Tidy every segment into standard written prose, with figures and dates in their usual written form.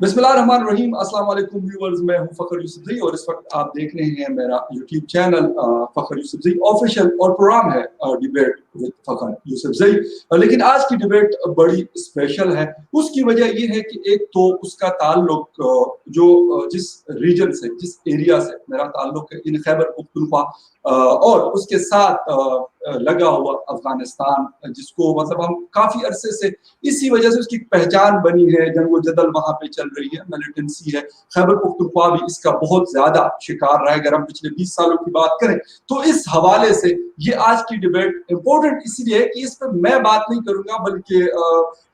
بسم اللہ الرحمن الرحیم. السلام علیکم ویورز, میں ہوں فخر یوسفزئی اور اس وقت آپ دیکھ رہے ہیں میرا یوٹیوب چینل فخر یوسفزئی آفیشیل, اور پروگرام ہے ڈیبیٹ وتھ فخر یوسفزئی. لیکن آج کی ڈیبیٹ بڑی اسپیشل ہے. اس کی وجہ یہ ہے کہ ایک تو اس کا تعلق جو جس ریجن سے, جس ایریا سے میرا تعلق ہے, ان خیبر پختونخوا اور اس کے ساتھ لگا ہوا افغانستان, جس کو مطلب ہم کافی عرصے سے اسی وجہ سے اس کی پہچان بنی ہے, جنگ و جدل وہاں پہ چل رہی ہے, ملیٹنسی ہے. خیبر پختونخوا بھی اس کا بہت زیادہ شکار رہا ہے. اگر ہم پچھلے 20 سالوں کی بات کریں تو اس حوالے سے یہ آج کی ڈیبیٹ امپورٹنٹ اسی لیے ہے کہ اس پہ میں بات نہیں کروں گا, بلکہ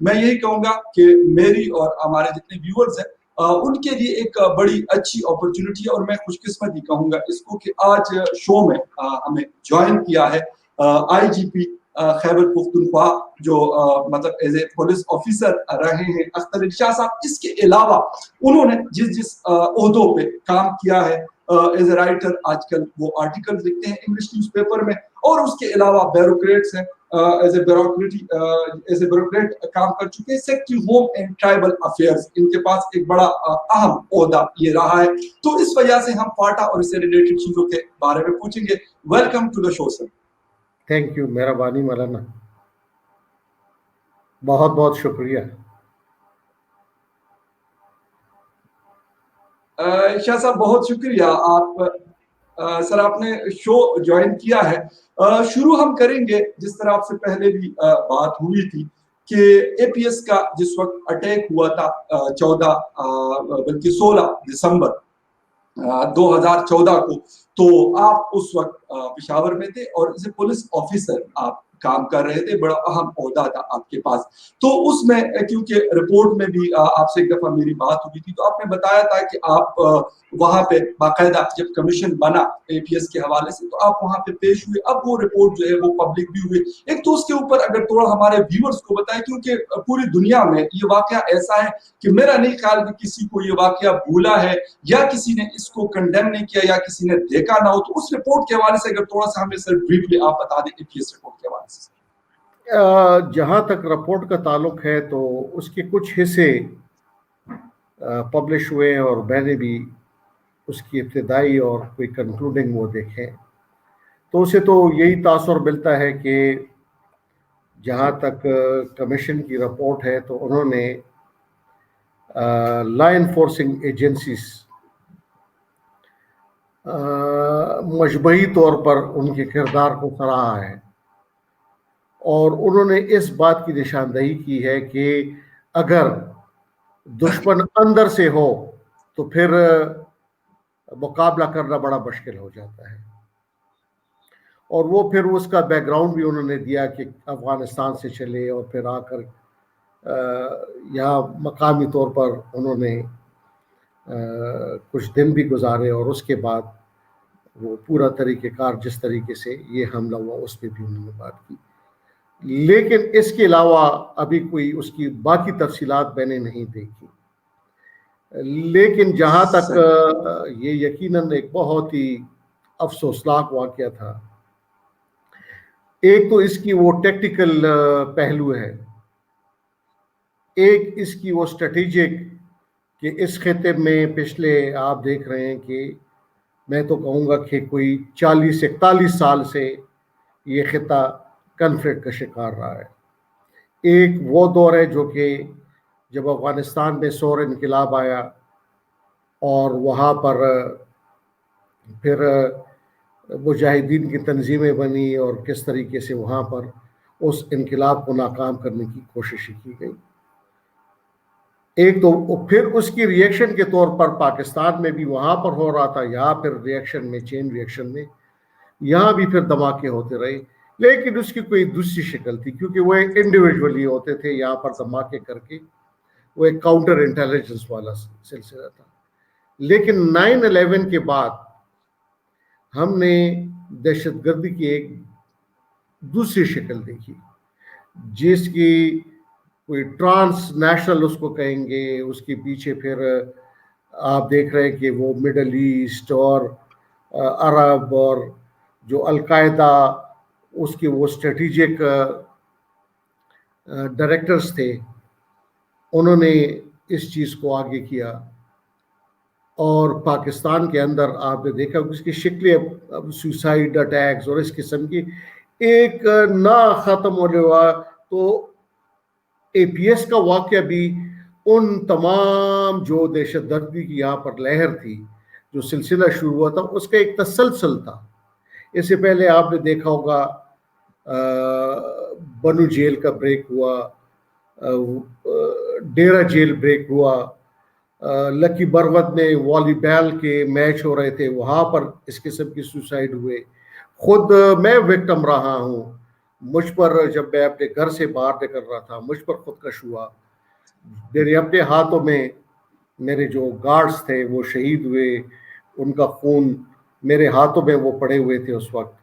میں یہی کہوں گا کہ میری اور ہمارے جتنے ویورز ہیں ان کے لیے ایک بڑی اچھی اپرچونٹی ہے, اور میں خوش قسمتی کہوں گا اس کو کہ آج شو میں ہمیں جوائن کیا ہے آئی جی پی خیبر پختونخوا, جو مطلب ایز اے پولیس آفیسر رہے ہیں, اختر علی شاہ صاحب. اس کے علاوہ انہوں نے جس عہدوں پہ کام کیا ہے, ایز اے رائٹر آج کل وہ آرٹیکل لکھتے ہیں انگلش نیوز پیپر میں, اور اس کے علاوہ بیوروکریٹس ہیں, ایز اے بیوروکریٹ کام کر چکے ہیں. Secretary home and tribal affairs ان کے پاس ایک بڑا اہم عہدہ یہ رہا ہے. تو اس وجہ سے ہم فاٹا اور اس سے ریلیٹڈ چیزوں کے بارے میں پوچھیں گے. Welcome to the show sir. Thank you, مہربانی مولانا, بہت بہت شکریہ. شاہ صاحب بہت شکریہ. آپ سر آپ نے شو جوائن کیا ہے. شروع ہم کریں گے جس طرح آپ سے پہلے بھی بات ہوئی تھی کہ اے پی ایس کا جس وقت اٹیک ہوا تھا 16 دسمبر 2014 کو, تو آپ اس وقت پشاور میں تھے اور ایز اے پولیس آفیسر آپ کام کر رہے تھے. بڑا اہم عہدہ تھا آپ کے پاس. تو اس میں کیونکہ رپورٹ میں بھی آپ سے ایک دفعہ میری بات ہوئی تھی, تو آپ نے بتایا تھا کہ آپ وہاں پہ باقاعدہ جب کمیشن بنا اے پی ایس کے حوالے سے تو آپ وہاں پہ پیش ہوئے. اب وہ رپورٹ جو ہے وہ پبلک بھی ہوئی. ایک تو اس کے اوپر اگر تھوڑا ہمارے ویورز کو بتائیں, کیونکہ پوری دنیا میں یہ واقعہ ایسا ہے کہ میرا نہیں خیال کہ کسی کو یہ واقعہ بھولا ہے یا کسی نے اس کو کنڈیم نہیں کیا یا کسی نے دیکھا نہ ہو. تو اس رپورٹ کے حوالے سے اگر تھوڑا سا ہمیں سر بریفلی آپ بتا دیں اے پی ایس رپورٹ کے حوالے سے. جہاں تک رپورٹ کا تعلق ہے تو اس کے کچھ حصے پبلش ہوئے اور میں نے بھی اس کی ابتدائی اور کوئی کنکلوڈنگ وہ دیکھیں, تو اسے تو یہی تاثر ملتا ہے کہ جہاں تک کمیشن کی رپورٹ ہے تو انہوں نے لا انفورسنگ ایجنسیز مجموعی طور پر ان کے کردار کو سراہا ہے, اور انہوں نے اس بات کی نشاندہی کی ہے کہ اگر دشمن اندر سے ہو تو پھر مقابلہ کرنا بڑا مشکل ہو جاتا ہے. اور وہ پھر اس کا بیک گراؤنڈ بھی انہوں نے دیا کہ افغانستان سے چلے اور پھر آ کر یہاں مقامی طور پر انہوں نے کچھ دن بھی گزارے, اور اس کے بعد وہ پورا طریقہ کار جس طریقے سے یہ حملہ ہوا اس پہ بھی انہوں نے بات کی. لیکن اس کے علاوہ ابھی کوئی اس کی باقی تفصیلات میں نے نہیں دیکھی. لیکن جہاں تک یہ یقیناً ایک بہت ہی افسوسناک واقعہ تھا. ایک تو اس کی وہ ٹیکٹیکل پہلو ہے, ایک اس کی وہ اسٹریٹجک کہ اس خطے میں پچھلے آپ دیکھ رہے ہیں کہ میں تو کہوں گا کہ کوئی 40-41 سال سے یہ خطہ کنفلکٹ کا شکار رہا ہے. ایک وہ دور ہے جو کہ جب افغانستان میں سور انقلاب آیا اور وہاں پر پھر مجاہدین کی تنظیمیں بنی اور کس طریقے سے وہاں پر اس انقلاب کو ناکام کرنے کی کوشش کی گئی. ایک تو پھر اس کی ریئیکشن کے طور پر پاکستان میں بھی وہاں پر ہو رہا تھا, یہاں پھر ریئیکشن میں چین ریئیکشن میں یہاں بھی پھر دھماکے ہوتے رہے. لیکن اس کی کوئی دوسری شکل تھی کیونکہ وہ ایک انڈیویجولی ہوتے تھے, یہاں پر دھماکے کر کے وہ ایک کاؤنٹر انٹیلیجنس والا سلسلہ تھا. لیکن 9/11 کے بعد ہم نے دہشت گردی کی ایک دوسری شکل دیکھی جس کی کوئی ٹرانس نیشنل اس کو کہیں گے. اس کے پیچھے پھر آپ دیکھ رہے ہیں کہ وہ مڈل ایسٹ اور عرب اور جو القاعدہ اس کے وہ اسٹریٹجک ڈائریکٹرز تھے, انہوں نے اس چیز کو آگے کیا، اور پاکستان کے اندر آپ نے دیکھا اس کی شکلیں اب سوسائڈ اٹیکس اور اس قسم کی ایک نہ ختم ہونے والا، تو اے پی ایس کا واقعہ بھی ان تمام جو دہشت گردی کی یہاں پر لہر تھی، جو سلسلہ شروع ہوا تھا، اس کا ایک تسلسل تھا۔ اس سے پہلے آپ نے دیکھا ہوگا بنو جیل کا بریک ہوا، ڈیرہ جیل بریک ہوا، لکی برود میں والی بال کے میچ ہو رہے تھے، وہاں پر اس قسم کی سوسائڈ ہوئے۔ خود میں وکٹم رہا ہوں، مجھ پر جب میں اپنے گھر سے باہر نکل رہا تھا مجھ پر خودکش ہوا، میرے اپنے ہاتھوں میں میرے جو گارڈز تھے وہ شہید ہوئے، ان کا خون میرے ہاتھوں میں وہ پڑے ہوئے تھے اس وقت،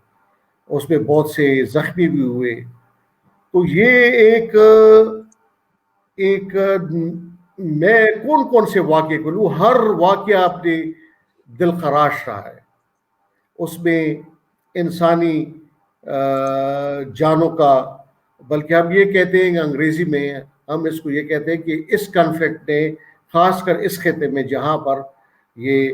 اس میں بہت سے زخمی بھی ہوئے۔ تو یہ ایک میں کون سے واقعے کو لوں، ہر واقعہ اپنے دل خراش رہا ہے، اس میں انسانی جانوں کا، بلکہ ہم یہ کہتے ہیں انگریزی میں ہم اس کو یہ کہتے ہیں کہ اس کنفلکٹ نے خاص کر اس خطے میں جہاں پر یہ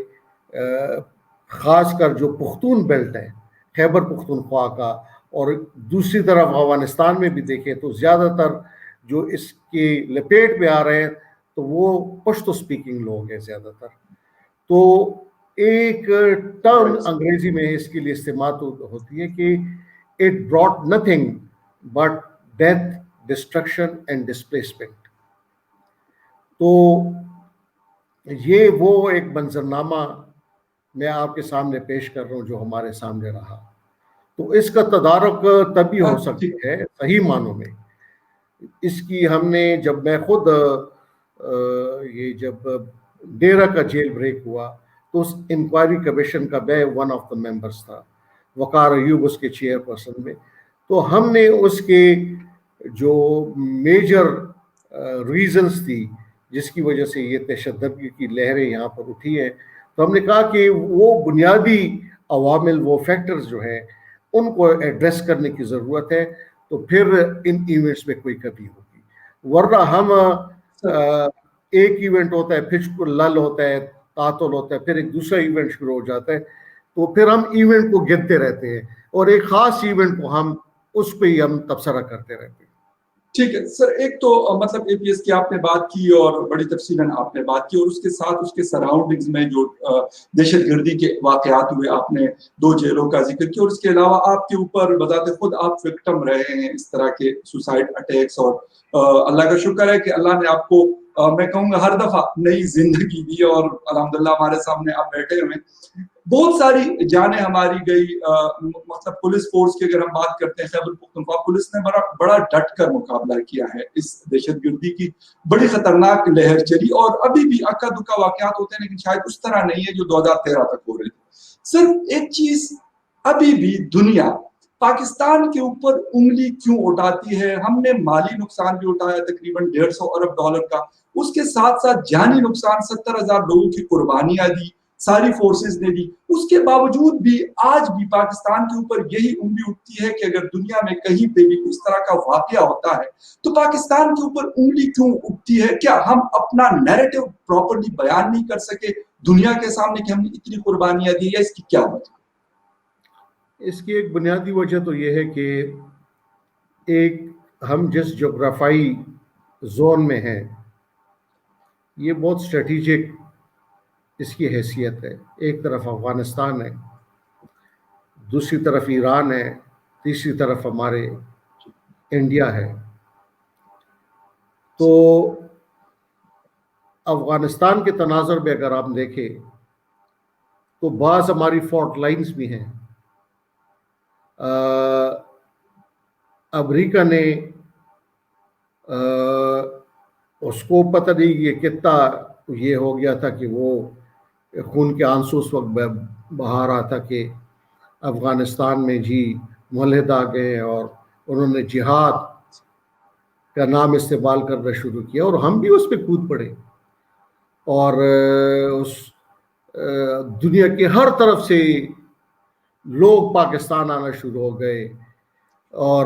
خاص کر جو پختون بیلٹ ہے، خیبر پختونخوا کا، اور دوسری طرف افغانستان میں بھی دیکھیں تو زیادہ تر جو اس کی لپیٹ میں آ رہے ہیں تو وہ پشتو سپیکنگ لوگ ہیں زیادہ تر۔ تو ایک ٹرم انگریزی میں اس کے لیے استعمال ہوتی ہے کہ it brought nothing but death, destruction and displacement. تو یہ وہ ایک منظرنامہ میں آپ کے سامنے پیش کر رہا ہوں جو ہمارے سامنے رہا۔ تو اس کا تدارک تبھی ہو سکتا ہے صحیح معنوں میں، اس کی ہم نے جب میں خود یہ جب ڈیرہ کا جیل بریک ہوا تو اس انکوائری کمیشن کا میں ون آف دا ممبرس تھا، وقار ایوب اس کے چیئر پرسن میں۔ تو ہم نے اس کے جو میجر ریزنز تھی جس کی وجہ سے یہ دہشت گردی کی لہریں یہاں پر اٹھی ہیں، تو ہم نے کہا کہ وہ بنیادی عوامل، وہ فیکٹرز جو ہیں ان کو ایڈریس کرنے کی ضرورت ہے، تو پھر ان ایونٹس میں کوئی کمی ہوگی۔ ورنہ ہم ایک ایونٹ ہوتا ہے، پھر لل ہوتا ہے، تعطل ہوتا ہے، پھر ایک دوسرا ایونٹ شروع ہو جاتا ہے، تو پھر ہم ایونٹ کو گنتے رہتے ہیں اور ایک خاص ایونٹ کو ہم اس پہ ہی ہم تبصرہ کرتے رہتے ہیں۔ ٹھیک ہے سر، ایک تو مطلب اے پی ایس کی آپ نے بات کی اور بڑی تفصیلاً آپ نے بات کی، اور اس کے ساتھ اس کے سراؤنڈنگز میں جو دہشت گردی کے واقعات ہوئے آپ نے 2 جیلوں کا ذکر کیا، اور اس کے علاوہ آپ کے اوپر بذات خود آپ وکٹم رہے ہیں اس طرح کے سوسائڈ اٹیکس، اور اللہ کا شکر ہے کہ اللہ نے آپ کو میں کہوں گا ہر دفعہ نئی زندگی دی، اور الحمدللہ ہمارے سامنے آپ بیٹھے ہوئے ہیں۔ بہت ساری جانیں ہماری گئی، مطلب پولیس فورس کی اگر ہم بات کرتے ہیں، خیبر پختونخوا پولیس نے بڑا ڈٹ کر مقابلہ کیا ہے اس دہشت گردی کی، بڑی خطرناک لہر چلی، اور ابھی بھی اکا دکا واقعات ہوتے ہیں لیکن شاید اس طرح نہیں ہے جو 2013 تک ہو رہے تھے۔ صرف ایک چیز، ابھی بھی دنیا پاکستان کے اوپر انگلی کیوں اٹھاتی ہے؟ ہم نے مالی نقصان بھی اٹھایا تقریباً $150 ارب کا، اس کے ساتھ ساتھ جانی نقصان 70,000 لوگوں کی قربانیاں دی، ساری فورسز نے دی، اس کے باوجود بھی آج بھی پاکستان کے اوپر یہی انگلی اٹھتی ہے کہ اگر دنیا میں کہیں پہ بھی اس طرح کا واقعہ ہوتا ہے تو پاکستان کے اوپر انگلی کیوں اٹھتی ہے؟ کیا ہم اپنا نیریٹو پراپرلی بیان نہیں کر سکے دنیا کے سامنے کہ ہم نے اتنی قربانیاں دی، یا اس کی کیا وجہ؟ اس کی ایک بنیادی وجہ تو یہ ہے کہ ایک ہم جس جغرافائی زون میں ہیں یہ بہت اسٹریٹجک اس کی حیثیت ہے۔ ایک طرف افغانستان ہے، دوسری طرف ایران ہے، تیسری طرف ہمارے انڈیا ہے۔ تو افغانستان کے تناظر میں اگر آپ دیکھیں تو بعض ہماری فالٹ لائنز بھی ہیں۔ امریکہ نے اس کو پتہ نہیں یہ کتنا یہ ہو گیا تھا کہ وہ خون کے آنسو اس وقت بہا رہا تھا کہ افغانستان میں جی ملحد آ گئے اور انہوں نے جہاد کا نام استعمال کرنا شروع کیا، اور ہم بھی اس پہ کود پڑے، اور اس دنیا کے ہر طرف سے لوگ پاکستان آنا شروع ہو گئے، اور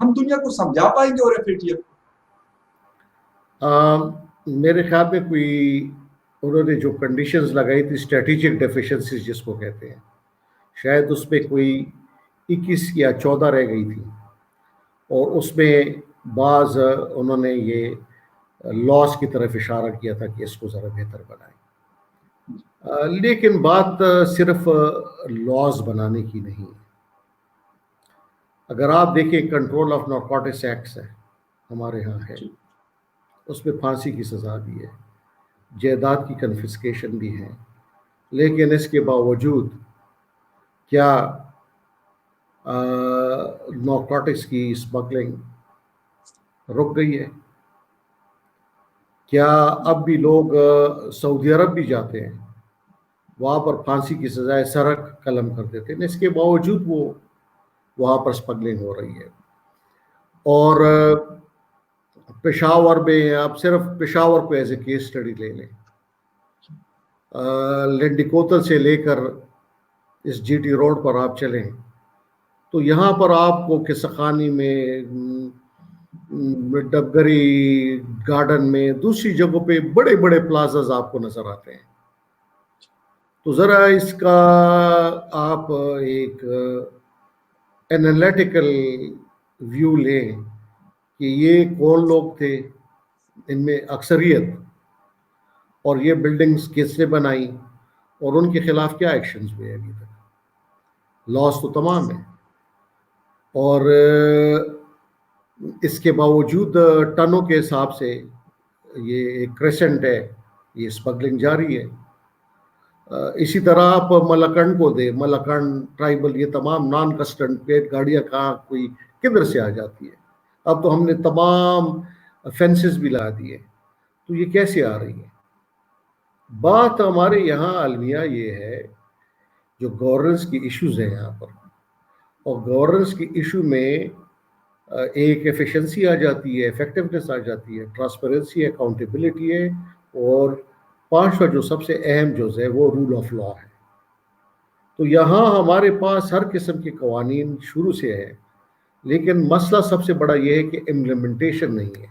ہم دنیا کو سمجھا پائیں گے اور FATF میرے خیال میں کوئی انہوں نے جو کنڈیشنز لگائی تھی اسٹریٹجک ڈیفیشنسیز جس کو کہتے ہیں، شاید اس پہ کوئی 21 یا 14 رہ گئی تھی، اور اس میں بعض انہوں نے یہ لاس کی طرف اشارہ کیا تھا کہ اس کو ذرا بہتر بنائیں، لیکن بات صرف لاس بنانے کی نہیں ہے۔ اگر آپ دیکھیں کنٹرول آف نارکوٹکس ایکٹس ہے ہمارے ہاں ہے، اس میں پھانسی کی سزا بھی ہے، جائیداد کی کنفسکیشن بھی ہے، لیکن اس کے باوجود کیا نارکوٹکس کی اسمگلنگ رک گئی ہے؟ کیا اب بھی لوگ سعودی عرب بھی جاتے ہیں، وہاں پر پھانسی کی سزائے سرک قلم کر دیتے ہیں، اس کے باوجود وہ وہاں پر اسمگلنگ ہو رہی ہے؟ اور پشاور میں آپ صرف پشاور کو ایز اے کیس اسٹڈی لے لیں، لنڈی کوتل سے لے کر اس جی ٹی روڈ پر آپ چلیں تو یہاں پر آپ کو قصخانی میں، ڈبگری گارڈن میں، دوسری جگہوں پہ بڑے بڑے پلازاز آپ کو نظر آتے ہیں۔ تو ذرا اس کا آپ ایک انالیٹیکل ویو لیں کہ یہ کون لوگ تھے، ان میں اکثریت، اور یہ بلڈنگز کس نے بنائی، اور ان کے خلاف کیا ایکشنز ہوئے ابھی تک۔ لاس تو تمام ہے، اور اس کے باوجود ٹنوں کے حساب سے یہ ایک کریسنٹ ہے، یہ اسمگلنگ جاری ہے۔ اسی طرح آپ ملاکنڈ کو دیں، ملاکنڈ ٹرائبل، یہ تمام نان کسٹم پیٹ گاڑیاں کہاں کوئی کدھر سے آ جاتی ہے؟ اب تو ہم نے تمام فینسز بھی لا دیے، تو یہ کیسے آ رہی ہے؟ بات ہمارے یہاں المیہ یہ ہے، جو گورننس کی ایشوز ہیں یہاں پر، اور گورننس کی ایشو میں ایک ایفیشنسی آ جاتی ہے، افیکٹونیس آ جاتی ہے، ٹرانسپیرنسی ہے، اکاؤنٹیبلٹی ہے، اور پانچواں جو سب سے اہم جز ہے وہ رول آف لا ہے۔ تو یہاں ہمارے پاس ہر قسم کے قوانین شروع سے ہے، لیکن مسئلہ سب سے بڑا یہ ہے کہ امپلیمنٹیشن نہیں ہے۔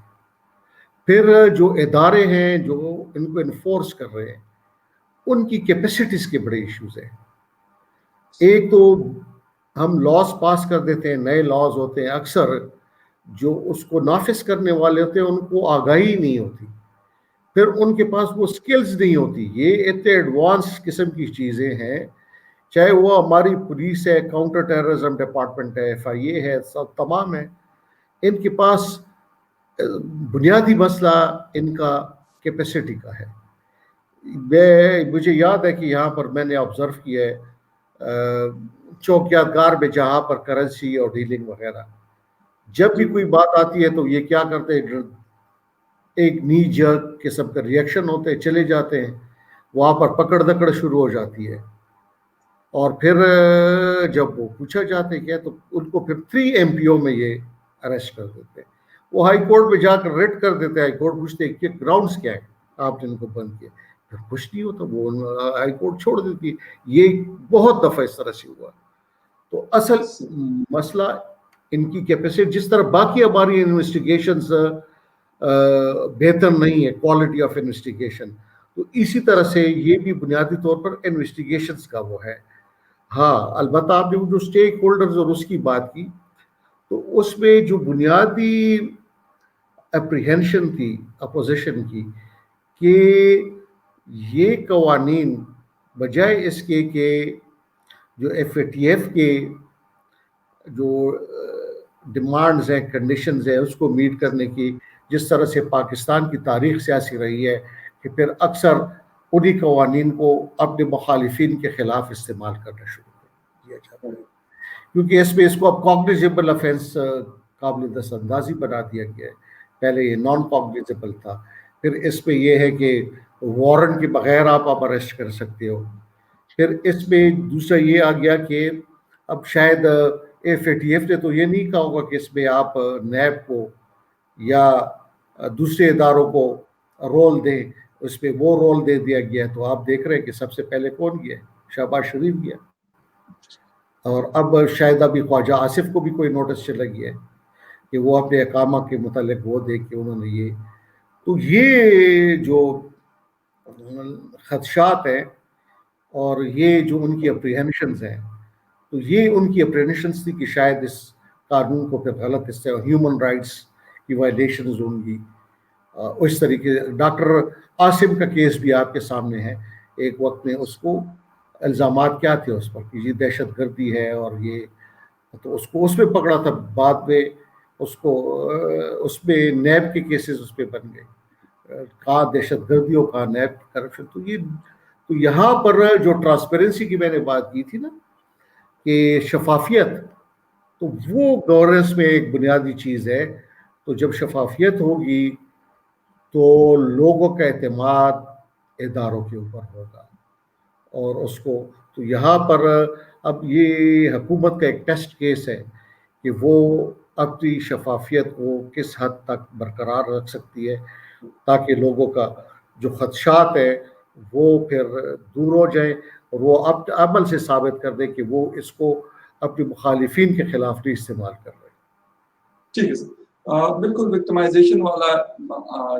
پھر جو ادارے ہیں جو ان کو انفورس کر رہے ہیں، ان کی کیپیسٹیز کے بڑے ایشوز ہیں۔ ایک تو ہم لاز پاس کر دیتے ہیں، نئے لاز ہوتے ہیں، اکثر جو اس کو نافذ کرنے والے ہوتے ہیں ان کو آگاہی نہیں ہوتی، پھر ان کے پاس وہ سکلز نہیں ہوتی۔ یہ اتنے ایڈوانس قسم کی چیزیں ہیں، چاہے وہ ہماری پولیس ہے، کاؤنٹر ٹیررزم ڈپارٹمنٹ ہے، FIA ہے، سب تمام ہے، ان کے پاس بنیادی مسئلہ ان کا کیپیسٹی کا ہے۔ مجھے یاد ہے کہ یہاں پر میں نے آبزرو کیا ہے چوکیات گار میں جہاں پر کرنسی اور ڈیلنگ وغیرہ، جب بھی کوئی بات آتی ہے تو یہ کیا کرتے ہیں، ایک نی جرک قسم کا ریئیکشن ہوتے ہیں، چلے جاتے ہیں، وہاں پر پکڑ دکڑ شروع ہو جاتی ہے، اور پھر جب وہ پوچھا جاتا ہے کیا، تو ان کو پھر 3 MPO میں یہ اریسٹ کر دیتے ہیں۔ وہ ہائی کورٹ میں جا کر ریٹ کر دیتے ہیں، ہائی کورٹ پوچھتے ہیں کہ گراؤنڈز کیا ہے آپ نے ان کو بند کیا، پھر کچھ نہیں ہوتا، وہ ہائی کورٹ چھوڑ دیتی ہے۔ یہ بہت دفعہ اس طرح سے ہوا۔ تو اصل مسئلہ ان کی کیپیسٹی، جس طرح باقی ہماری انویسٹیگیشنز بہتر نہیں ہے، کوالٹی آف انویسٹیگیشن، تو اسی طرح سے یہ بھی بنیادی طور پر انویسٹیگیشنز کا وہ ہے۔ ہاں البتہ آپ نے جو اسٹیک ہولڈرز اور اس کی بات کی، تو اس میں جو بنیادی اپریہنشن تھی اپوزیشن کی کہ یہ قوانین بجائے اس کے کہ جو FATF کے جو ڈیمانڈز ہیں، کنڈیشنز ہیں، اس کو میٹ کرنے کی، جس طرح سے پاکستان کی تاریخ سیاسی رہی ہے کہ پھر اکثر انہی قوانین کو اپنے مخالفین کے خلاف استعمال کرنا شروع کر دیا جاتا ہے، کیونکہ اس کو اب کاگنیزیبل افینس قابل دست اندازی بنا دیا گیا ہے۔ پہلے یہ نان کاگنیزیبل تھا، پھر اس پہ یہ ہے کہ وارنٹ کے بغیر آپ اریسٹ کر سکتے ہو، پھر اس میں دوسرا یہ آ گیا کہ اب شاید FATF نے تو یہ نہیں کہا ہوگا کہ اس میں آپ نیب کو یا دوسرے اداروں کو رول دیں، اس پہ وہ رول دے دیا گیا ہے۔ تو آپ دیکھ رہے ہیں کہ سب سے پہلے کون گیا، شہباز شریف گیا، اور اب شاید ابھی خواجہ آصف کو بھی کوئی نوٹس چلا گیا ہے۔ کہ وہ اپنے اقامہ کے متعلق وہ دے کہ انہوں نے یہ. تو یہ جو خدشات ہیں اور یہ جو ان کی اپریہنشنز ہیں، تو یہ ان کی اپریہنشنز تھی کہ شاید اس قانون کو پھر غلط اس سے ہیومن رائٹس کی وائلیشنز ہوں گی. اس طریقے ڈاکٹر عاصم کا کیس بھی آپ کے سامنے ہے. ایک وقت میں اس کو الزامات کیا تھے اس پر کہ یہ دہشت گردی ہے اور یہ، تو اس کو اس میں پکڑا تھا. بعد میں اس کو اس میں نیب کے کیسز اس پہ بن گئے، کہاں دہشت گردی اور کہاں نیب کرپشن. تو یہاں پر جو ٹرانسپیرنسی کی میں نے بات کی تھی نا کہ شفافیت، تو وہ گورننس میں ایک بنیادی چیز ہے. تو جب شفافیت ہوگی تو لوگوں کا اعتماد اداروں کے اوپر ہوگا. اور اس کو تو یہاں پر اب یہ حکومت کا ایک ٹیسٹ کیس ہے کہ وہ اپنی شفافیت کو کس حد تک برقرار رکھ سکتی ہے تاکہ لوگوں کا جو خدشات ہیں وہ پھر دور ہو جائیں اور وہ عمل سے ثابت کر دیں کہ وہ اس کو اپنے مخالفین کے خلاف نہیں استعمال کر رہے. ٹھیک ہے سر. بالکل وکٹمائزیشن والا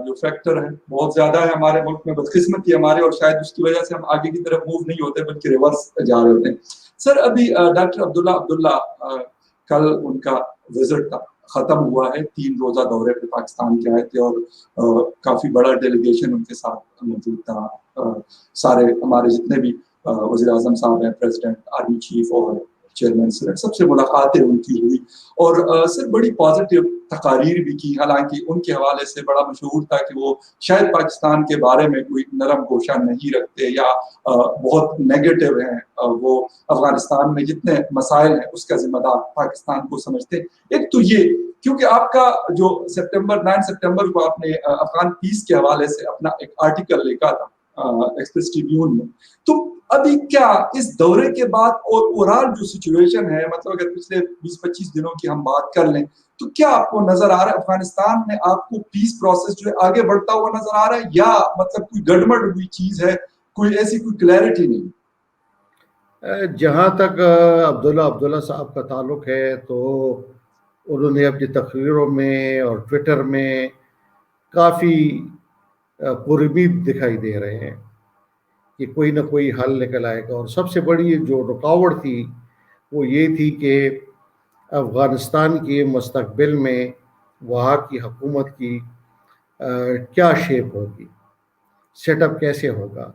جو فیکٹر ہے بہت زیادہ ہے ہمارے ملک میں، بدقسمتی ہمارے، اور شاید اس کی وجہ سے ہم آگے کی طرف موو نہیں ہوتے بلکہ ریورس جا رہے ہوتے ہیں. سر ابھی ڈاکٹر عبداللہ کل ان کا وزٹ ختم ہوا ہے، 3 روزہ دورے پہ پاکستان کے آئے تھے اور کافی بڑا ڈیلیگیشن ان کے ساتھ موجود تھا. سارے ہمارے جتنے بھی وزیر اعظم صاحب ہیں، پریزیڈنٹ، آرمی چیف اور چیئرمین سینٹ، سب سے ملاقاتیں ان کی ہوئی اور سر بڑی پازیٹیو تقاریر بھی کی. حالانکہ ان کے حوالے سے بڑا مشہور تھا کہ وہ شاید پاکستان کے بارے میں کوئی نرم گوشہ نہیں رکھتے یا بہت نیگیٹو ہیں. وہ افغانستان میں جتنے مسائل ہیں اس کا ذمہ دار پاکستان کو سمجھتے. ایک تو یہ کیونکہ آپ کا جو 9 سپتمبر کو آپ نے افغان پیس کے حوالے سے اپنا ایک آرٹیکل لکھا تھا ایکسپریس ٹریبیون میں، تو ابھی کیا اس دورے کے بعد اور اوورال جو سچویشن ہے، مطلب اگر پچھلے 20-25 دنوں کی ہم بات کر لیں تو کیا آپ کو نظر آ رہا ہے افغانستان میں آپ کو پیس پروسیس جو ہے آگے بڑھتا ہوا نظر آ رہا ہے یا مطلب کوئی گڑبڑ ہوئی چیز ہے، کوئی ایسی کوئی کلیئرٹی نہیں؟ جہاں تک عبداللہ صاحب کا تعلق ہے تو انہوں نے اپنی تقریروں میں اور ٹویٹر میں کافی پرامید دکھائی دے رہے ہیں کہ کوئی نہ کوئی حل نکل آئے گا. اور سب سے بڑی جو رکاوٹ تھی وہ یہ تھی کہ افغانستان کے مستقبل میں وہاں کی حکومت کی کیا شیپ ہوگی، سیٹ اپ کیسے ہوگا.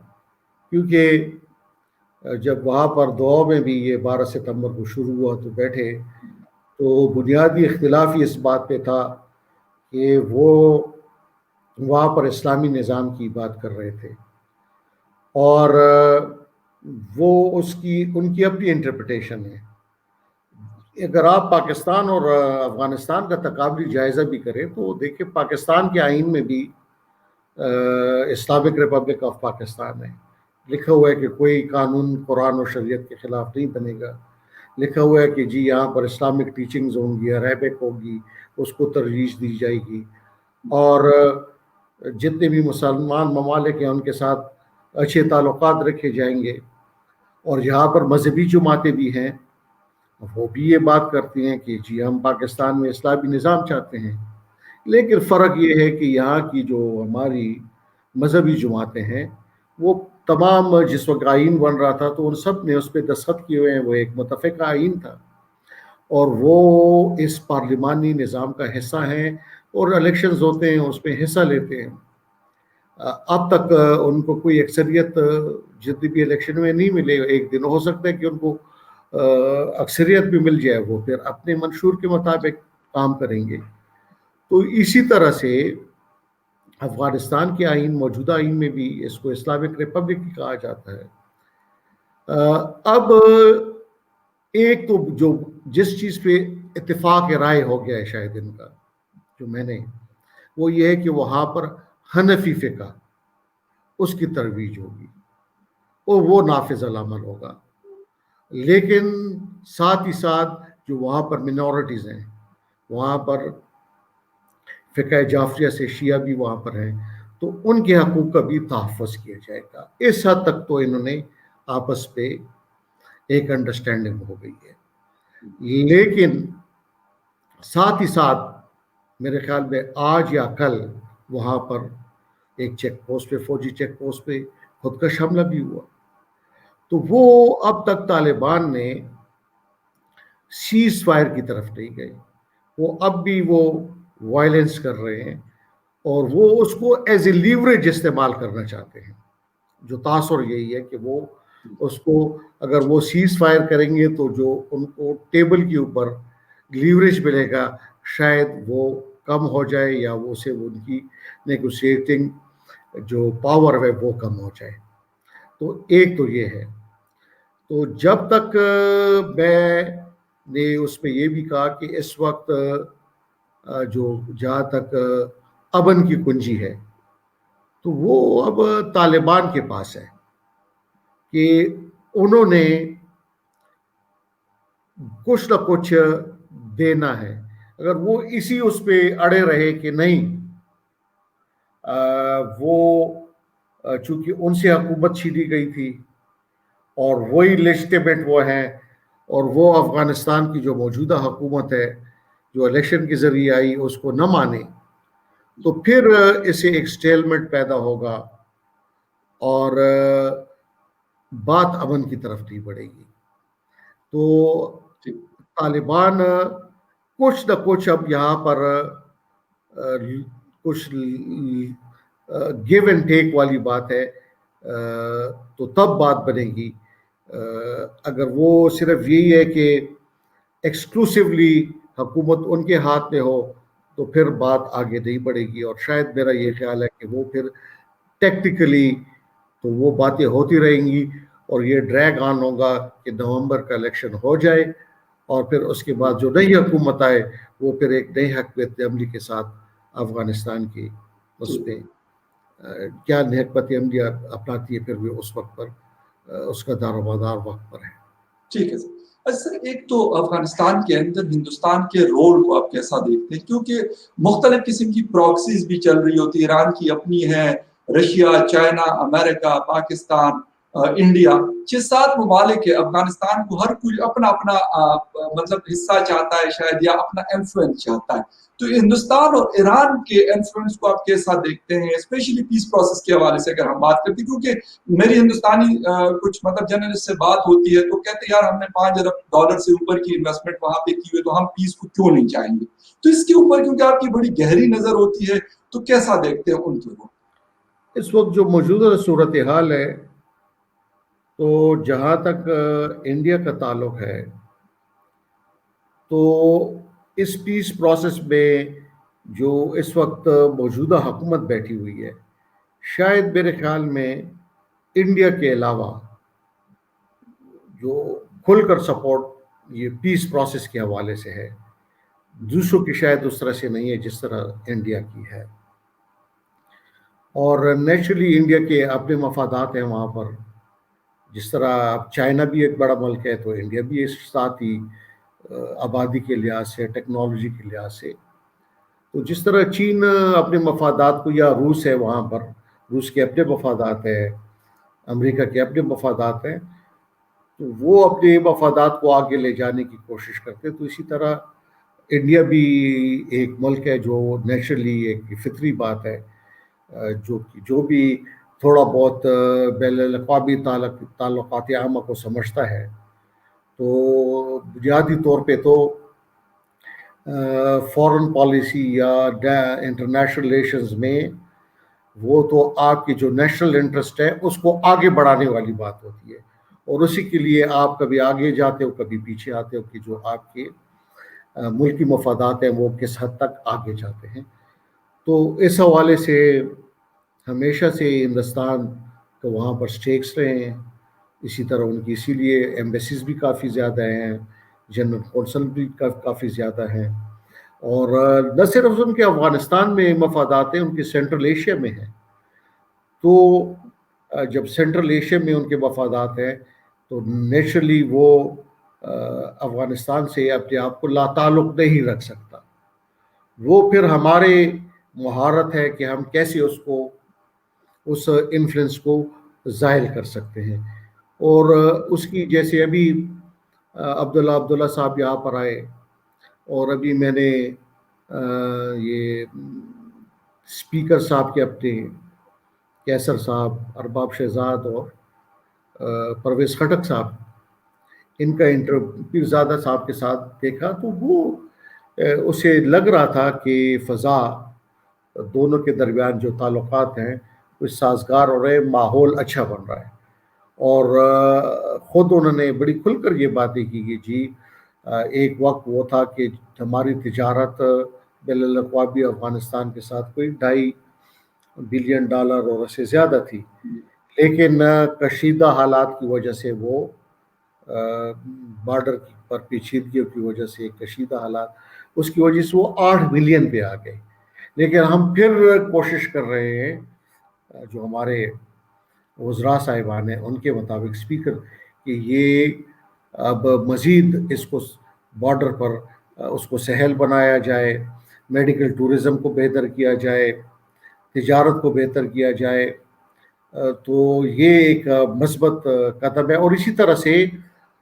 کیونکہ جب وہاں پر دعا میں بھی یہ 12 ستمبر کو شروع ہوا تو بیٹھے تو بنیادی اختلاف ہی اس بات پہ تھا کہ وہ وہاں پر اسلامی نظام کی بات کر رہے تھے اور وہ ان کی اپنی انٹرپریٹیشن ہے. اگر آپ پاکستان اور افغانستان کا تقابلی جائزہ بھی کریں تو دیکھیں پاکستان کے آئین میں بھی اسلامک ریپبلک آف پاکستان ہے، لکھا ہوا ہے کہ کوئی قانون قرآن اور شریعت کے خلاف نہیں بنے گا. لکھا ہوا ہے کہ جی یہاں پر اسلامک ٹیچنگز ہوں گی، عربک ہوگی، اس کو ترجیح دی جائے گی اور جتنے بھی مسلمان ممالک ہیں ان کے ساتھ اچھے تعلقات رکھے جائیں گے. اور یہاں پر مذہبی جماعتیں بھی ہیں، وہ بھی یہ بات کرتی ہیں کہ جی ہم پاکستان میں اسلامی نظام چاہتے ہیں. لیکن فرق یہ ہے کہ یہاں کی جو ہماری مذہبی جماعتیں ہیں وہ تمام، جس وقت آئین بن رہا تھا تو ان سب نے اس پہ دستخط کیے ہوئے ہیں، وہ ایک متفقہ آئین تھا اور وہ اس پارلیمانی نظام کا حصہ ہیں اور الیکشنز ہوتے ہیں اس میں حصہ لیتے ہیں. اب تک ان کو کوئی اکثریت جتنی بھی الیکشن میں نہیں ملے. ایک دن ہو سکتا ہے کہ ان کو اکثریت بھی مل جائے، وہ پھر اپنے منشور کے مطابق کام کریں گے. تو اسی طرح سے افغانستان کے آئین، موجودہ آئین میں بھی اس کو اسلامک ریپبلک کہا جاتا ہے. اب ایک تو جو جس چیز پہ اتفاق رائے ہو گیا ہے شاید ان کا، جو میں نے، وہ یہ ہے کہ وہاں پر حنفی فقہ اس کی ترویج ہوگی اور وہ نافذ العمل ہوگا. لیکن ساتھ ہی ساتھ جو وہاں پر منورٹیز ہیں، وہاں پر فقہ جعفریہ سے شیعہ بھی وہاں پر ہیں، تو ان کے حقوق کا بھی تحفظ کیا جائے گا. اس حد تک تو انہوں نے آپس پہ ایک انڈرسٹینڈنگ ہو گئی ہے. لیکن ساتھ ہی ساتھ میرے خیال میں آج یا کل وہاں پر ایک چیک پوسٹ پہ، فوجی چیک پوسٹ پہ خودکش حملہ بھی ہوا. تو وہ اب تک طالبان نے سیز فائر کی طرف نہیں گئے، وہ اب بھی وہ وائلنس کر رہے ہیں اور وہ اس کو ایز اے لیوریج استعمال کرنا چاہتے ہیں. جو تاثر یہی ہے کہ وہ اس کو اگر وہ سیز فائر کریں گے تو جو ان کو ٹیبل کے اوپر لیوریج ملے گا شاید وہ کم ہو جائے یا وہ سے ان کی نیگوشیٹنگ جو پاور ہے وہ کم ہو جائے. تو ایک تو یہ ہے. تو جب تک میں نے اس میں یہ بھی کہا کہ اس وقت جو جہاں تک امن کی کنجی ہے تو وہ اب طالبان کے پاس ہے کہ انہوں نے کچھ نہ کچھ دینا ہے. اگر وہ اسی اس پہ اڑے رہے کہ نہیں وہ چونکہ ان سے حکومت چھینی گئی تھی اور وہی لیجٹیمیٹ وہ ہیں اور وہ افغانستان کی جو موجودہ حکومت ہے جو الیکشن کے ذریعے آئی اس کو نہ مانے تو پھر اسے ایک سٹیلمنٹ پیدا ہوگا اور بات امن کی طرف نہیں بڑھے گی. تو طالبان کچھ نہ کچھ اب یہاں پر کچھ گیو اینڈ ٹیک والی بات ہے تو تب بات بنے گی. اگر وہ صرف یہی ہے کہ ایکسکلوسیولی حکومت ان کے ہاتھ میں ہو تو پھر بات آگے نہیں بڑھے گی. اور شاید میرا یہ خیال ہے کہ وہ پھر ٹیکٹیکلی تو وہ باتیں ہوتی رہیں گی اور یہ ڈریگ آن ہوگا کہ نومبر کا الیکشن ہو جائے اور پھر اس کے بعد جو نئی حکومت آئے وہ پھر ایک نئی حکمت عملی کے ساتھ افغانستان کی اس پہ کیا حکمت عملی اپناتی ہے پھر بھی اس وقت پر اس کا دار و مدار وقت پر ہے. ٹھیک ہے سر. اچھا سر، ایک تو افغانستان کے اندر ہندوستان کے رول کو آپ کیسا دیکھتے ہیں؟ کیونکہ مختلف قسم کی پراکسیز بھی چل رہی ہوتی ہے، ایران کی اپنی ہے، رشیا، چائنا، امریکہ، پاکستان، انڈیا، 6-7 ممالک ہے. افغانستان کو ہر کوئی اپنا اپنا مطلب حصہ چاہتا ہے شاید یا اپنا انفلوئنس چاہتا ہے. تو ہندوستان اور ایران کے انفلوئنس کو آپ کیسا دیکھتے ہیں اسپیشلی پیس پروسیس کے حوالے سے اگر ہم بات کرتے ہیں؟ کیونکہ میری ہندوستانی کچھ مطلب جرنلسٹ سے بات ہوتی ہے تو کہتے ہیں یار ہم نے $5 ارب سے اوپر کی انویسٹمنٹ وہاں پہ کی ہوئی تو ہم پیس کو کیوں نہیں چاہیں گے. تو اس کے اوپر کیونکہ آپ کی بڑی گہری نظر ہوتی ہے تو کیسا دیکھتے ہیں ان کو؟ اس وقت جو موجودہ صورتحال ہے تو جہاں تک انڈیا کا تعلق ہے تو اس پیس پروسیس میں جو اس وقت موجودہ حکومت بیٹھی ہوئی ہے شاید میرے خیال میں انڈیا کے علاوہ جو کھل کر سپورٹ یہ پیس پروسیس کے حوالے سے ہے دوسروں کی شاید اس طرح سے نہیں ہے جس طرح انڈیا کی ہے. اور نیچرلی انڈیا کے اپنے مفادات ہیں وہاں پر. جس طرح اب چائنا بھی ایک بڑا ملک ہے تو انڈیا بھی اس ساتھ ہی آبادی کے لحاظ سے ٹیکنالوجی کے لحاظ سے. تو جس طرح چین اپنے مفادات کو یا روس ہے وہاں پر روس کے اپنے مفادات ہیں امریکہ کے اپنے مفادات ہیں تو وہ اپنے مفادات کو آگے لے جانے کی کوشش کرتے. تو اسی طرح انڈیا بھی ایک ملک ہے جو نیچرلی ایک فطری بات ہے جو بھی تھوڑا بہت بین الاقوامی تعلقات عامہ کو سمجھتا ہے تو بنیادی طور پہ تو فارن پالیسی یا انٹرنیشنل ریلیشنز میں وہ تو آپ کی جو نیشنل انٹرسٹ ہے اس کو آگے بڑھانے والی بات ہوتی ہے اور اسی کے لیے آپ کبھی آگے جاتے ہو کبھی پیچھے آتے ہو کہ جو آپ کے ملکی مفادات ہیں وہ کس حد تک آگے جاتے ہیں. تو اس حوالے سے ہمیشہ سے ہندوستان تو وہاں پر سٹیکس رہے ہیں. اسی طرح ان کی اسی لیے ایمبیسیز بھی کافی زیادہ ہیں جنرل کونسل بھی کافی زیادہ ہیں اور نہ صرف ان کے افغانستان میں مفادات ہیں ان کے سینٹرل ایشیا میں ہیں. تو جب سینٹرل ایشیا میں ان کے مفادات ہیں تو نیچرلی وہ افغانستان سے اپنے آپ کو لا تعلق نہیں رکھ سکتا. وہ پھر ہمارے مہارت ہے کہ ہم کیسے اس انفلوئنس کو ظاہر کر سکتے ہیں. اور اس کی جیسے ابھی عبداللہ صاحب یہاں پر آئے اور ابھی میں نے یہ اسپیکر صاحب کے اپنے کیسر صاحب، ارباب شہزاد اور پرویز خٹک صاحب، ان کا انٹرویو پیرزادہ صاحب کے ساتھ دیکھا تو وہ اسے لگ رہا تھا کہ فضا دونوں کے درمیان جو تعلقات ہیں کچھ سازگار ہو رہے، ماحول اچھا بن رہا ہے. اور خود انہوں نے بڑی کھل کر یہ باتیں کی کہ جی ایک وقت وہ تھا کہ ہماری تجارت بین الاقوامی افغانستان کے ساتھ کوئی $2.5 بلین اور اس سے زیادہ تھی، لیکن کشیدہ حالات کی وجہ سے وہ بارڈر پر پیچیدگیوں کی وجہ سے کشیدہ حالات، اس کی وجہ سے وہ 8 بلین پہ آ گئے. لیکن ہم پھر کوشش کر رہے ہیں، جو ہمارے وزراء صاحبان ہیں ان کے مطابق اسپیکر، کہ یہ اب مزید اس کو بارڈر پر اس کو سہل بنایا جائے، میڈیکل ٹورزم کو بہتر کیا جائے، تجارت کو بہتر کیا جائے. تو یہ ایک مثبت قدم ہے. اور اسی طرح سے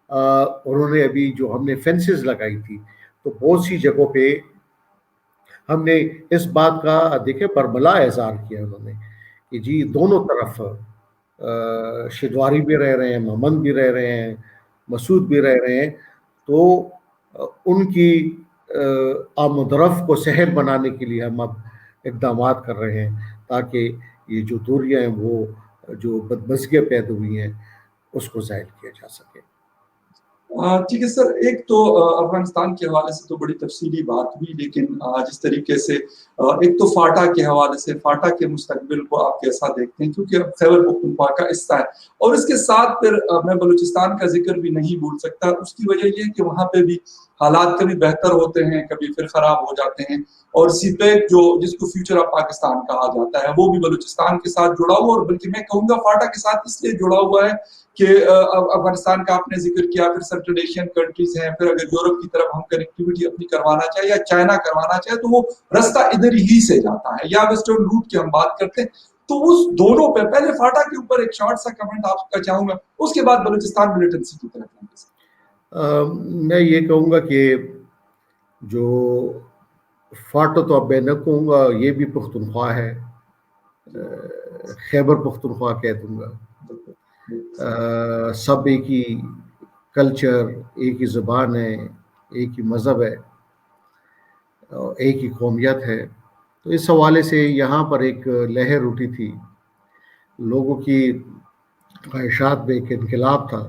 انہوں نے ابھی جو ہم نے فینسز لگائی تھی تو بہت سی جگہوں پہ ہم نے اس بات کا دیکھے برملا اظہار کیا انہوں نے کہ جی دونوں طرف شدواری بھی رہ رہے ہیں، محمد بھی رہ رہے ہیں، مسعود بھی رہ رہے ہیں، تو ان کی آمد و رفت کو سہل بنانے کے لیے ہم اب اقدامات کر رہے ہیں تاکہ یہ جو دوریاں ہیں، وہ جو بدمزگیاں پیدا ہوئی ہیں، اس کو ظاہر کیا جا سکے. ٹھیک ہے سر، ایک تو افغانستان کے حوالے سے تو بڑی تفصیلی بات ہوئی، لیکن جس طریقے سے ایک تو فاٹا کے حوالے سے، فاٹا کے مستقبل کو آپ کیسا دیکھتے ہیں، کیونکہ اب خیبر پختونخوا کا حصہ ہے، اور اس کے ساتھ پھر میں بلوچستان کا ذکر بھی نہیں بھول سکتا. اس کی وجہ یہ کہ وہاں پہ بھی حالات کبھی بہتر ہوتے ہیں، کبھی پھر خراب ہو جاتے ہیں، اور سی پیک جو جس کو فیوچر آف پاکستان کہا جاتا ہے وہ بھی بلوچستان کے ساتھ جڑا ہوا، اور بلکہ میں کہوں گا فاٹا کے ساتھ اس لیے جڑا ہوا ہے کہ افغانستان کا آپ نے ذکر کیا، پھر سینٹرل ایشین کنٹریز ہیں، پھر اگر یورپ کی طرف ہم کنیکٹیوٹی اپنی کروانا چاہے یا چائنا کروانا چاہے تو وہ رستہ ادھر ہی سے جاتا ہے، یا ویسٹرن روٹ کی ہم بات کرتے ہیں. تو اس دونوں پہ پہلے فاٹا کے اوپر ایک شارٹ سا کمنٹ آپ کا چاہوں گا، اس کے بعد بلوچستان ملیٹنسی کی طرف. میں یہ کہوں گا کہ جو فاٹا تو اب میں نہ کہوں گا، یہ بھی پختونخوا ہے، خیبر پختونخوا کہہ دوں گا. سب ایک ہی کلچر، ایک ہی زبان ہے، ایک ہی مذہب ہے، ایک ہی قومیت ہے. تو اس حوالے سے یہاں پر ایک لہر اٹھی تھی، لوگوں کی خواہشات میں ایک انقلاب تھا،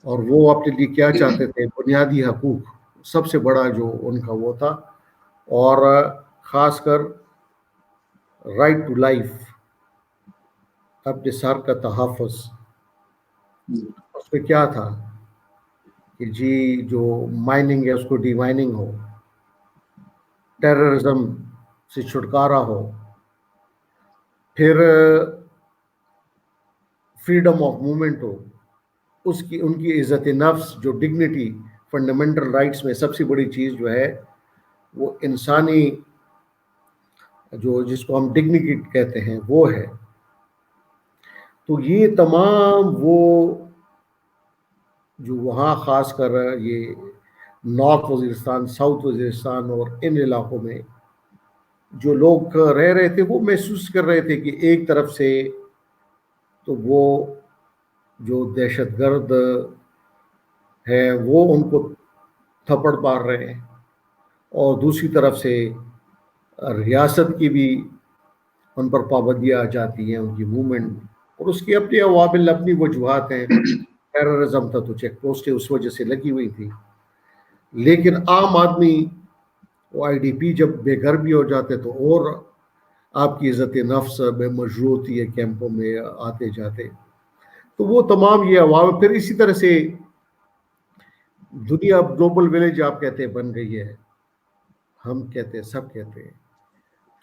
اور وہ اپنے لیے کیا چاہتے تھے، بنیادی حقوق سب سے بڑا جو ان کا وہ تھا، اور خاص کر رائٹ ٹو لائف، اپنے سر کا تحفظ. اس میں کیا تھا کہ جی جو مائننگ ہے اس کو ڈی مائننگ ہو، ٹیررزم سے چھٹکارا ہو، پھر فریڈم آف موومنٹ ہو، ان کی عزت نفس، جو ڈگنیٹی، فنڈامنٹل رائٹس میں سب سے بڑی چیز جو ہے وہ انسانی، جو جس کو ہم ڈگنیٹی کہتے ہیں، وہ ہے. تو یہ تمام وہ جو وہاں خاص کر یہ نارتھ وزیرستان، ساؤتھ وزیرستان اور ان علاقوں میں جو لوگ رہ رہے تھے، وہ محسوس کر رہے تھے کہ ایک طرف سے تو وہ جو دہشت گرد ہے وہ ان کو تھپڑ مار رہے ہیں، اور دوسری طرف سے ریاست کی بھی ان پر پابندیاں آ جاتی ہیں، ان کی موومنٹ، اور اس کی اپنی عوامل، اپنی وجوہات ہیں. ٹیررزم تھا تو چیک پوسٹیں اس وجہ سے لگی ہوئی تھی. لیکن عام آدمی وہ آئی ڈی پی جب بے گھر بھی ہو جاتے تو اور آپ کی عزت نفس میں مجروح ہوتی ہے، کیمپوں میں آتے جاتے. تو وہ تمام یہ عوامل، پھر اسی طرح سے دنیا گلوبل ولیج آپ کہتے ہیں بن گئی ہے، ہم کہتے ہیں، سب کہتے ہیں،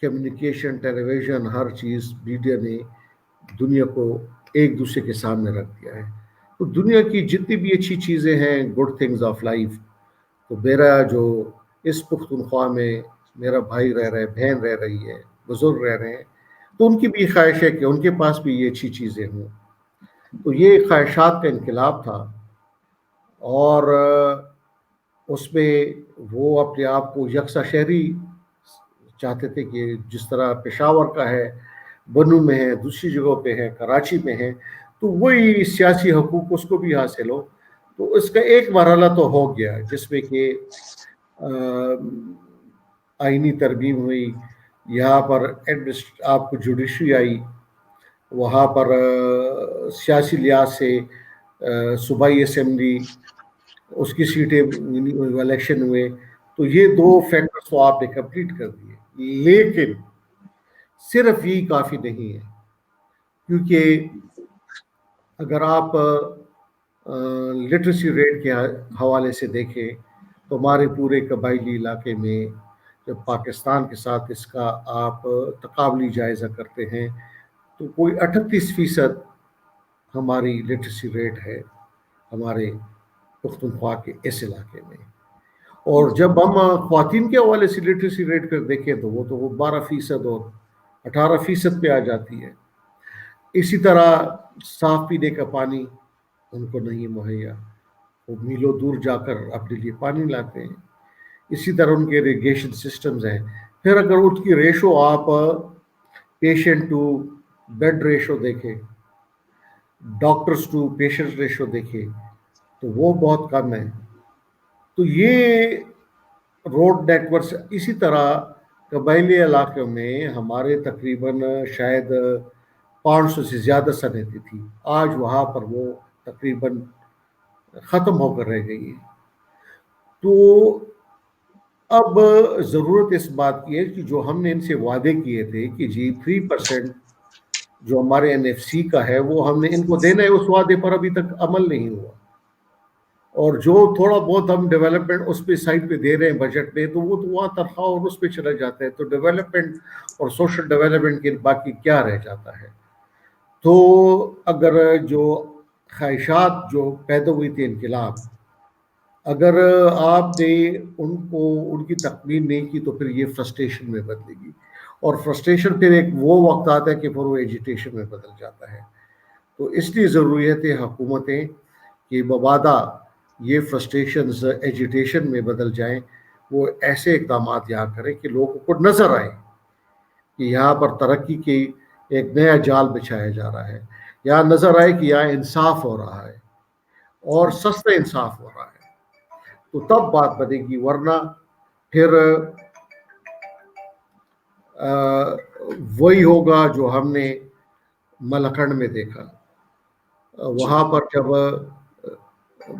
کمیونیکیشن، ٹیلی ویژن، ہر چیز میڈیا نے دنیا کو ایک دوسرے کے سامنے رکھ دیا ہے. تو دنیا کی جتنی بھی اچھی چیزیں ہیں، گڈ تھنگز آف لائف، تو میرا جو اس پختونخوا میں میرا بھائی رہ رہا ہے، بہن رہ رہی ہے، بزرگ رہ رہے ہیں، تو ان کی بھی خواہش ہے کہ ان کے پاس بھی یہ اچھی چیزیں ہوں. تو یہ خواہشات کا انقلاب تھا، اور اس میں وہ اپنے آپ کو یکساں شہری چاہتے تھے کہ جس طرح پشاور کا ہے، بنو میں ہے، دوسری جگہوں پہ ہے، کراچی میں ہے، تو وہی سیاسی حقوق اس کو بھی حاصل ہو. تو اس کا ایک مرحلہ تو ہو گیا جس میں کہ آئینی ترمیم ہوئی، یہاں پر آپ کو جوڈیشری آئی، وہاں پر سیاسی لحاظ سے صوبائی اسمبلی اس کی سیٹیں الیکشن ہوئے. تو یہ دو فیکٹرز تو آپ نے کمپلیٹ کر دیے، لیکن صرف یہ کافی نہیں ہے، کیونکہ اگر آپ لٹریسی ریٹ کے حوالے سے دیکھیں تو ہمارے پورے قبائلی علاقے میں جب پاکستان کے ساتھ اس کا آپ تقابلی جائزہ کرتے ہیں تو کوئی 38% ہماری لٹریسی ریٹ ہے ہمارے پختونخوا کے اس علاقے میں. اور جب ہم خواتین کے حوالے سے لٹریسی ریٹ کر دیکھیں تو وہ 12% اور 18% پہ آ جاتی ہے. اسی طرح صاف پینے کا پانی ان کو نہیں مہیا، وہ میلوں دور جا کر اپنے لیے پانی لاتے ہیں. اسی طرح ان کے اریگیشن سسٹمز ہیں. پھر اگر اس کی ریشو آپ پیشنٹ ٹو بیڈ ریشو دیکھیں، ڈاکٹرز ٹو پیشنٹ ریشو دیکھیں تو وہ بہت کم ہے. تو یہ روڈ نیٹ ورکس. اسی طرح قبائلی علاقوں میں ہمارے تقریباً شاید 500 سے زیادہ صنعتیں تھی، آج وہاں پر وہ تقریباً ختم ہو کر رہ گئی ہے. تو اب ضرورت اس بات کی ہے کہ جو ہم نے ان سے وعدے کیے تھے کہ جی 3% جو ہمارے NFC کا ہے وہ ہم نے ان کو دینا ہے، اس وعدے پر ابھی تک عمل نہیں ہوا. اور جو تھوڑا بہت ہم ڈیولپمنٹ اس پہ سائڈ پہ دے رہے ہیں بجٹ میں تو وہ تو وہاں تنخواہ اور اس پہ چلا جاتا ہے. تو ڈیولپمنٹ اور سوشل ڈیولپمنٹ کے باقی کیا رہ جاتا ہے؟ تو اگر جو خواہشات جو پیدا ہوئی تھی انقلاب، اگر آپ نے ان کو ان کی تکمیل نہیں کی تو پھر یہ فرسٹریشن میں بدلے گی، اور فرسٹریشن پھر ایک وہ وقت آتا ہے کہ پھر وہ ایجیٹیشن میں بدل جاتا ہے. تو اس لیے ضروریت ہے حکومتیں کہ مبادہ یہ فرسٹریشنز ایجیٹیشن میں بدل جائیں، وہ ایسے اقدامات یہاں کریں کہ لوگوں کو نظر آئے کہ یہاں پر ترقی کی ایک نیا جال بچھایا جا رہا ہے، یہاں نظر آئے کہ یہاں انصاف ہو رہا ہے اور سستا انصاف ہو رہا ہے. تو تب بات بنے گی، ورنہ پھر وہی ہوگا جو ہم نے ملکنڈ میں دیکھا. وہاں پر جب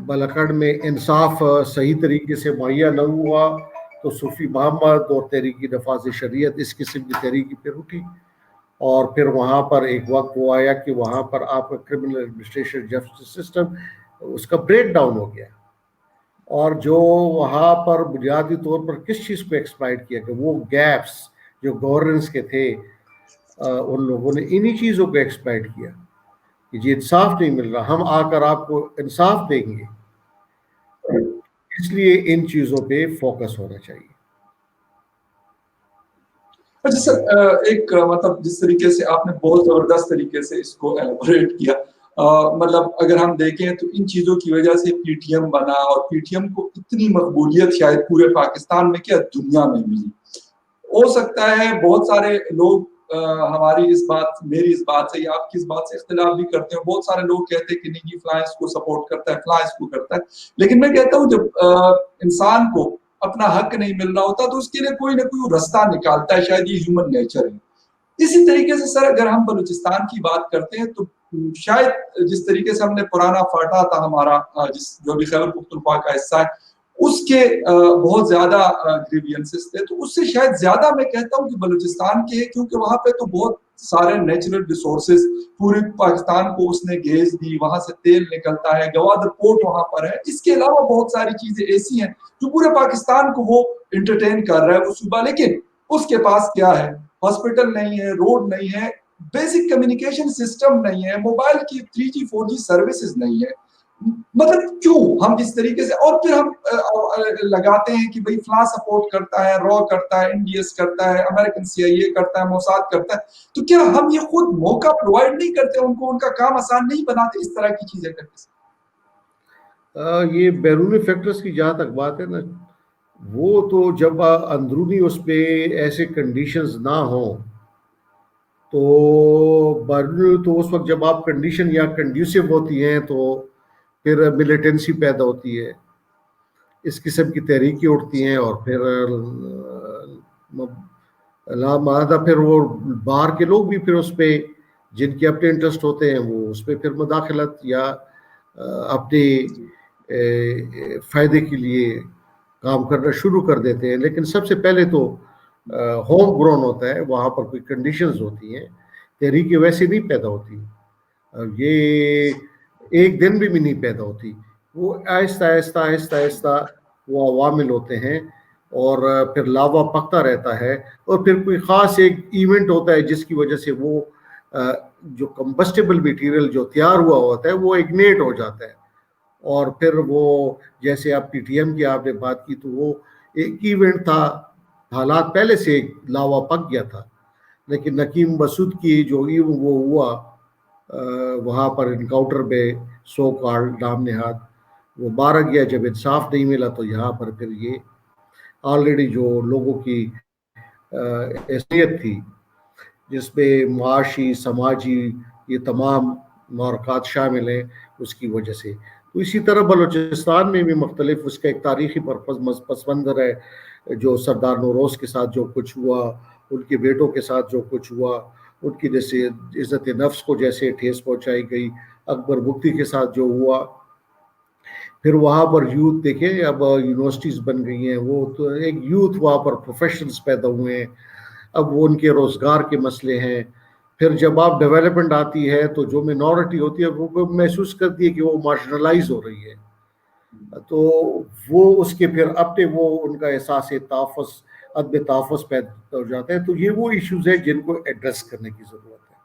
ملکنڈ میں انصاف صحیح طریقے سے مہیا نہ ہوا تو صوفی محمد اور تحریک نفاذ شریعت اس قسم کی تحریکی پھر اٹھی، اور پھر وہاں پر ایک وقت وہ آیا کہ وہاں پر آپ کا کرمنل ایڈمنسٹریشن جسٹس سسٹم اس کا بریک ڈاؤن ہو گیا. اور جو وہاں پر بنیادی طور پر کس چیز کو ایکسپلائٹ کیا کہ وہ گیپس جو گورننس کے تھے ان لوگوں نے انہی چیزوں کو ایکسپلائٹ کیا کہ جی انصاف نہیں مل رہا، ہم آ کر آپ کو انصاف دیں گے. اس لیے ان چیزوں پہ فوکس ہونا چاہیے. اچھا سر، ایک مطلب جس طریقے سے آپ نے بہت زبردست طریقے سے اس کو ایلیبوریٹ کیا، مطلب اگر ہم دیکھیں تو ان چیزوں کی وجہ سے پی ٹی ایم بنا، اور پی ٹی ایم کو اتنی مقبولیت شاید پورے پاکستان میں کیا دنیا میں ملی. ہو سکتا ہے بہت سارے لوگ ہماری اس بات، میری اس بات سے یا آپ کی اس بات سے اختلاف بھی کرتے ہیں. بہت سارے لوگ کہتے ہیں کہ نہیں جی فلاں اس کو سپورٹ کرتا ہے، فلاں اس کو کرتا ہے. لیکن میں کہتا ہوں جب انسان کو اپنا حق نہیں مل رہا ہوتا تو اس کے لیے کوئی نہ کوئی رستہ نکالتا ہے، شاید یہ ہیومن نیچر ہے. اسی طریقے سے سر اگر ہم بلوچستان کی بات کرتے ہیں تو شاید جس طریقے سے ہم نے پرانا فاٹا تھا ہمارا، جو بھی خیبر پختونخوا کا حصہ ہے، اس کے بہت زیادہ گریوینسز تھے. تو اس سے شاید زیادہ میں کہتا ہوں کہ بلوچستان کے، کیونکہ وہاں پہ تو بہت سارے نیچرل ریسورسز پورے پاکستان کو اس نے گیز دی، وہاں سے تیل نکلتا ہے، گوادر پورٹ وہاں پر ہے. اس کے علاوہ بہت ساری چیزیں ایسی ہیں جو پورے پاکستان کو وہ انٹرٹین کر رہا ہے وہ صوبہ. لیکن اس کے پاس کیا ہے؟ ہاسپٹل نہیں ہے، روڈ نہیں ہے، بیسک کمیونیکیشن سسٹم نہیں ہے، موبائل کی 3G 4G سروسز نہیں ہے. مطلب کیوں ہم اس طریقے سے، اور پھر ہم لگاتے ہیں کہ بھئی فلاں سپورٹ کرتا ہے، را کرتا ہے، NDS کرتا ہے، امریکن CIA کرتا ہے، موساد کرتا ہے. تو کیا ہم یہ خود موقع پرووائڈ نہیں کرتے ان کو، ان کا کام آسان نہیں بناتے اس طرح کی چیزیں کرتے؟ یہ بیرونی فیکٹرز کی جہاں تک بات ہے نا، وہ تو جب اندرونی اس پہ ایسے کنڈیشنز نہ ہوں تو بیرونی تو اس وقت جب آپ کنڈیشن یا کنڈیوسو ہوتی ہیں تو پھر ملیٹنسی پیدا ہوتی ہے، اس قسم کی تحریکیں اٹھتی ہیں، اور پھر لامادہ پھر وہ باہر کے لوگ بھی پھر اس پہ جن کے اپنے انٹرسٹ ہوتے ہیں وہ اس پہ پھر مداخلت یا اپنے فائدے کے لیے کام کرنا شروع کر دیتے ہیں. لیکن سب سے پہلے تو ہوم گرون ہوتا ہے، وہاں پر کوئی کنڈیشنز ہوتی ہیں، تحریکیں ویسے نہیں پیدا ہوتی، یہ ایک دن بھی نہیں پیدا ہوتی، وہ آہستہ آہستہ آہستہ آہستہ وہ عوامل ہوتے ہیں، اور پھر لاوا پکتا رہتا ہے، اور پھر کوئی خاص ایک ایونٹ ہوتا ہے جس کی وجہ سے وہ جو کمبسٹیبل میٹیریل جو تیار ہوا ہوتا ہے وہ اگنیٹ ہو جاتا ہے، اور پھر وہ جیسے آپ پی ٹی ایم کی آپ نے بات کی تو وہ ایک ایونٹ تھا، حالات پہلے سے لاوا پک گیا تھا، لیکن نکیم مسعود کی جو وہ ہوا وہاں پر انکاؤنٹر میں سو کارڈ نام نہاد وہ مارا گیا، جب انصاف نہیں ملا تو یہاں پر پھر یہ آلریڈی جو لوگوں کی حیثیت تھی جس میں معاشی سماجی یہ تمام معرکات شامل ہیں اس کی وجہ سے. تو اسی طرح بلوچستان میں بھی مختلف اس کا ایک تاریخی پس منظر ہے، جو سردار نوروز کے ساتھ جو کچھ ہوا، ان کے بیٹوں کے ساتھ جو کچھ ہوا، ان کی جیسے عزت نفس کو جیسے ٹھیس پہنچائی گئی، اکبر بگٹی کے ساتھ جو ہوا، پھر وہاں پر یوتھ دیکھیں اب یونیورسٹیز بن گئی ہیں، وہ تو ایک یوتھ وہاں پر پروفیشنز پیدا ہوئے ہیں، اب وہ ان کے روزگار کے مسئلے ہیں. پھر جب آپ ڈیولپمنٹ آتی ہے تو جو منورٹی ہوتی ہے وہ محسوس کرتی ہے کہ وہ مارجنلائز ہو رہی ہے، تو وہ اس کے پھر اپنے وہ ان کا احساس تحفظ عدم تحفظ پیدا ہو جاتا ہے. تو یہ وہ ایشوز ہیں جن کو ایڈریس کرنے کی ضرورت ہے.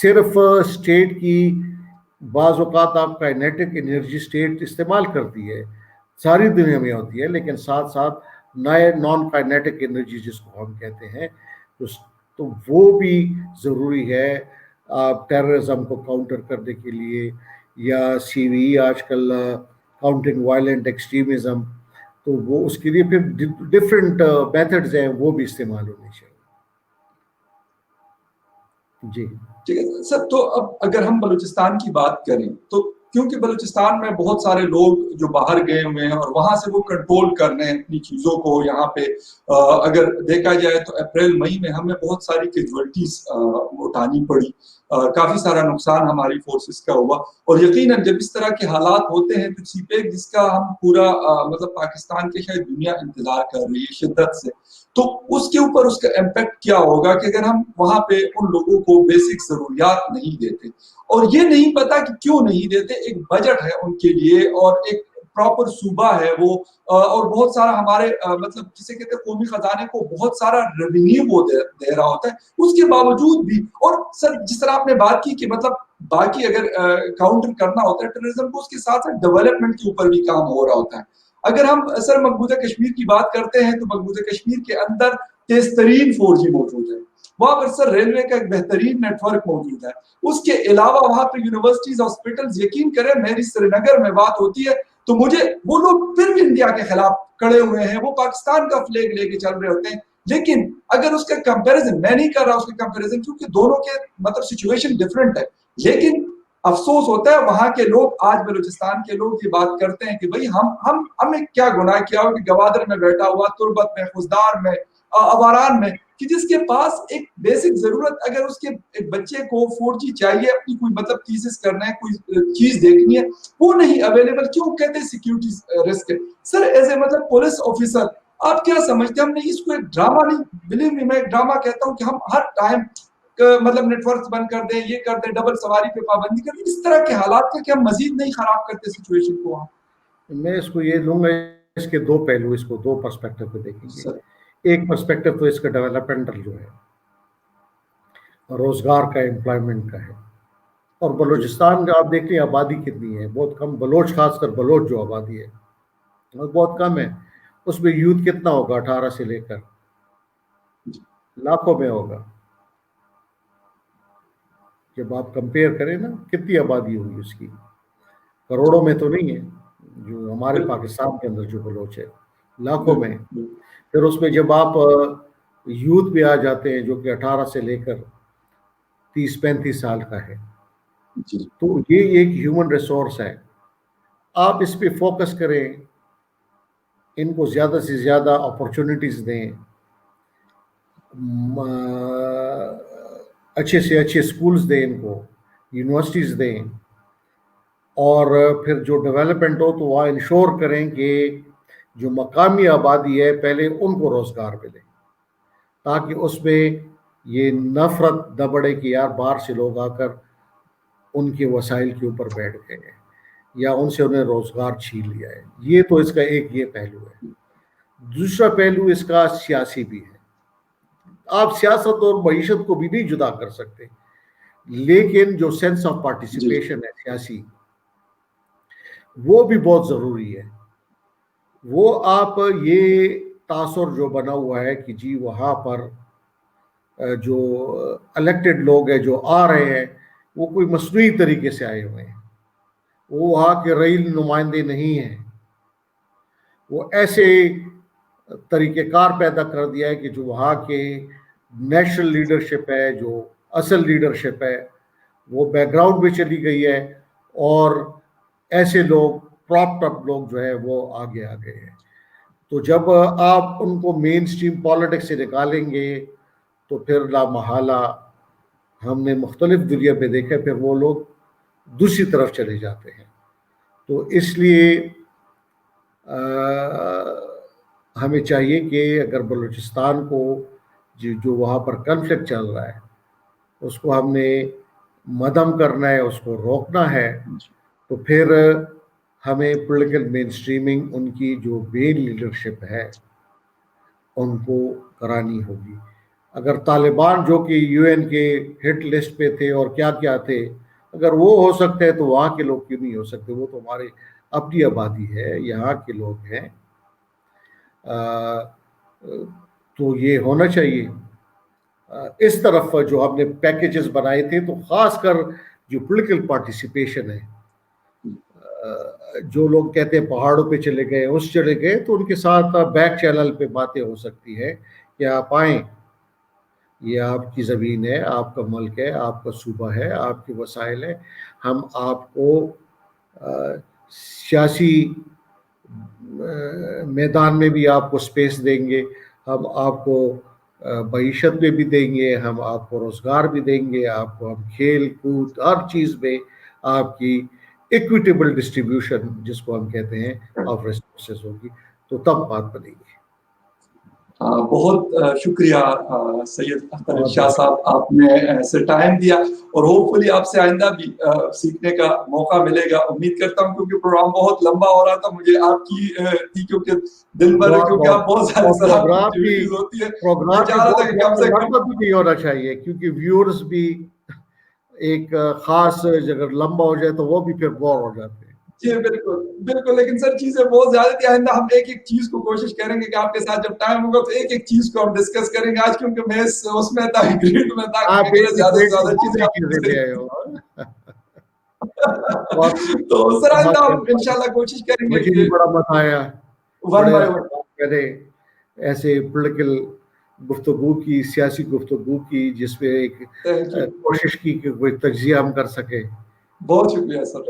صرف اسٹیٹ کی بعض اوقات آپ کائنیٹک انرجی اسٹیٹ استعمال کرتی ہے، ساری دنیا میں ہوتی ہے، لیکن ساتھ ساتھ نئے نان کائنیٹک انرجی جس کو ہم کہتے ہیں تو وہ بھی ضروری ہے آپ ٹیررزم کو کاؤنٹر کرنے کے لیے، یا سی وی آج کل کاؤنٹنگ وائلنٹ ایکسٹریمزم، تو وہ اس کے لیے پھر ڈفرینٹ میتھڈز ہیں وہ بھی استعمال ہونے چاہیے. جی ٹھیک ہے سر. تو اب اگر ہم بلوچستان کی بات کریں تو کیونکہ بلوچستان میں بہت سارے لوگ جو باہر گئے ہوئے ہیں اور وہاں سے وہ کنٹرول کر رہے ہیں اپنی چیزوں کو یہاں پہ، اگر دیکھا جائے تو اپریل مئی میں ہمیں بہت ساری کیجوالٹیز اٹھانی پڑی، کافی سارا نقصان ہماری فورسز کا ہوا. اور یقیناً جب اس طرح کے حالات ہوتے ہیں تو سی پیک جس کا ہم پورا مطلب پاکستان کے شاید دنیا انتظار کر رہی ہے شدت سے، تو اس کے اوپر اس کا امپیکٹ کیا ہوگا کہ اگر ہم وہاں پہ ان لوگوں کو بیسک ضروریات نہیں دیتے، اور یہ نہیں پتا کہ کیوں نہیں دیتے. ایک بجٹ ہے ان کے لیے اور ایک پراپر صوبہ ہے وہ، اور بہت سارا ہمارے مطلب جسے کہتے ہیں قومی خزانے کو بہت سارا ریونیو وہ دے رہا ہوتا ہے، اس کے باوجود بھی. اور سر جس طرح آپ نے بات کی کہ مطلب باقی اگر کاؤنٹر کرنا ہوتا ہے ٹیررزم کو، اس کے ساتھ ساتھ ڈیولپمنٹ کے اوپر بھی کام ہو رہا ہوتا ہے. اگر ہم سر مقبوضہ کشمیر کی بات کرتے ہیں تو مقبوضہ کشمیر کے اندر تیز ترین 4G موجود ہے، وہاں پر سر ریلوے کا ایک بہترین نیٹ ورک موجود ہے. اس کے علاوہ وہاں پہ یونیورسٹیز ہاسپٹلز، یقین کریں میری سری نگر میں بات ہوتی ہے تو مجھے وہ لوگ پھر بھی انڈیا کے خلاف کھڑے ہوئے ہیں، وہ پاکستان کا فلیگ لے کے چل رہے ہوتے ہیں. لیکن اگر اس کا کمپیریزن، میں نہیں کر رہا اس کا کمپیریزن کیونکہ دونوں کے مطلب سچویشن ڈفرنٹ ہے، لیکن افسوس ہوتا ہے وہاں کے لوگ، آج بلوچستان کے لوگ یہ بات کرتے ہیں کہ بھئی ہم نے کیا گناہ کیا ہو کہ گوادر میں بیٹھا ہوا، تربت میں، خزدار میں، اواران میں، کہ جس کے پاس ایک بیسک ضرورت، اگر اس کے ایک بچے کو 4G چاہیے اپنی کوئی مطلب تھیسس کرنا ہے، کوئی چیز دیکھنی ہے، وہ نہیں اویلیبل. کیوں کہتے ہیں سیکیورٹی رسک ہے. سر ایز اے مطلب پولیس آفیسر آپ کیا سمجھتے ہیں؟ ہم نے اس کو ایک ڈرامہ نہیں، بلیو می میں ایک ڈرامہ کہتا ہوں کہ ہم ہر ٹائم مطلب نیٹ ورک بند کر دیں، یہ کر دیں، ڈبل سواری پہ پابندی کر دیں، اس طرح کے حالات کا کہ ہم مزید نہیں خراب کرتے سچویشن کو. میں اس کو یہ لوں گا، اس کے دو پہلو، اس کو دو پرسپیکٹو پہ دیکھیں گے. سر ایک پرسپیکٹو تو اس کا ڈیولپمنٹل جو ہے، روزگار کا، امپلائمنٹ کا ہے. اور بلوچستان کا آپ دیکھ لیں آبادی کتنی ہے، بہت کم. بلوچ خاص کر بلوچ جو آبادی ہے وہ بہت کم ہے. اس میں یوتھ کتنا ہوگا؟ 18 سے لے کر لاکھوں میں ہوگا. جب آپ کمپیئر کریں نا کتنی آبادی ہوگی اس کی، کروڑوں میں تو نہیں ہے. جو ہمارے بالکل پاکستان کے اندر جو بلوچ ہے لاکھوں میں. بالکل پھر اس میں جب آپ یوتھ بھی آ جاتے ہیں جو کہ 18 سے لے کر 30-35 سال کا ہے, جی تو یہ ایک ہیومن ریسورس ہے. آپ اس پہ فوکس کریں, ان کو زیادہ سے زیادہ اپرچونٹیز دیں, اچھے سے اچھے اسکولز دیں, ان کو یونیورسٹیز دیں, اور پھر جو ڈیولپمنٹ ہو تو وہاں انشور کریں کہ جو مقامی آبادی ہے پہلے ان کو روزگار ملے, تاکہ اس میں یہ نفرت نہ بڑھے کہ یار باہر سے لوگ آ کر ان کے وسائل کے اوپر بیٹھ گئے ہیں یا ان سے انہیں روزگار چھین لیا ہے. یہ تو اس کا ایک یہ پہلو ہے. دوسرا پہلو اس کا سیاسی بھی ہے. آپ سیاست اور معیشت کو بھی نہیں جدا کر سکتے, لیکن جو سینس آف جی پارٹیسپیشن ہے سیاسی, وہ بھی بہت ضروری ہے. وہ آپ یہ تاثر جو بنا ہوا ہے کہ جی وہاں پر جو الیکٹڈ لوگ ہیں جو آ رہے ہیں وہ کوئی مصنوعی طریقے سے آئے ہوئے ہیں, وہ وہاں کے ریل نمائندے نہیں ہیں, وہ ایسے طریقہ کار پیدا کر دیا ہے کہ جو وہاں کے نیشنل لیڈرشپ ہے, جو اصل لیڈرشپ ہے, وہ بیک گراؤنڈ میں چلی گئی ہے, اور ایسے لوگ پراپٹ اپ لوگ جو ہے وہ آگے آ گئے ہیں. تو جب آپ ان کو مین اسٹریم پالیٹکس سے نکالیں گے تو پھر لا محالہ ہم نے مختلف دنیا میں دیکھا پھر وہ لوگ دوسری طرف چلے جاتے ہیں. تو اس لیے ہمیں چاہیے کہ اگر بلوچستان کو جو وہاں پر کنفلکٹ چل رہا ہے اس کو ہم نے مدھم کرنا ہے, اس کو روکنا ہے, تو پھر ہمیں پولیٹیکل مین اسٹریمنگ ان کی جو مین لیڈرشپ ہے ان کو کرانی ہوگی. اگر طالبان جو کہ یو این کے ہٹ لسٹ پہ تھے اور کیا کیا تھے, اگر وہ ہو سکتے ہیں تو وہاں کے لوگ کیوں نہیں ہو سکتے؟ وہ تو ہمارے اپنی آبادی ہے, یہاں کے لوگ ہیں. تو یہ ہونا چاہیے. اس طرف جو ہم نے پیکیجز بنائے تھے تو خاص کر جو پولیٹیکل پارٹیسپیشن ہے, جو لوگ کہتے ہیں پہاڑوں پہ چلے گئے, اس چلے گئے, تو ان کے ساتھ بیک چینل پہ باتیں ہو سکتی ہے کہ آپ آئیں, یہ آپ کی زمین ہے, آپ کا ملک ہے, آپ کا صوبہ ہے, آپ کے وسائل ہیں, ہم آپ کو سیاسی میدان میں بھی آپ کو سپیس دیں گے, ہم آپ کو معیشت میں بھی دیں گے, ہم آپ کو روزگار بھی دیں گے, آپ کو ہم کھیل کود ہر چیز میں آپ کی ایکویٹیبل ڈسٹریبیوشن جس کو ہم کہتے ہیں آف ریسورسز ہوگی, تو تب بات بنے گی. بہت شکریہ سید اختر بہت شاہ بہت صاحب, آپ نے ایسے ٹائم دیا, اور ہوپ فلی آپ سے آئندہ بھی سیکھنے کا موقع ملے گا, امید کرتا ہوں, کیونکہ پروگرام بہت لمبا ہو رہا تھا. مجھے آپ کی تھی کیونکہ دن بھر کیونکہ آپ بہت سارے سلام ایکٹیویٹیز ہوتی ہے, میں چاہ رہا تھا کہ کم سے کم بھی نہیں ہونا چاہیے, کیونکہ ویورز بھی ایک خاص اگر لمبا ہو جائے تو وہ بھی پھر بور ہو جاتے ہیں. جی بالکل بالکل, لیکن سر چیزیں بہت زیادہ تھی. آئندہ ہم ایک ایک چیز کو کوشش کریں گے کہ آپ کے ساتھ جب ٹائم ہوگا تو ایک ایک چیز کو ہم ڈسکس کریں گے. آج کیونکہ میں اس میں تھا, گریڈ میں تھا, آپ کہ زیادہ سے زیادہ دوسری چیزیں لے آئے ہو. تو سر آئندہ ہم انشاءاللہ کوشش کریں گے مجھے بھی کہ بڑا مزہ آیا, ون بڑے بائی ون پہلے ایسے پولیٹیکل گفتگو کی, سیاسی گفتگو کی, جس میں ایک کوشش کی کہ کوئی تجزیہ ہم کر سکیں. بہت شکریہ سر.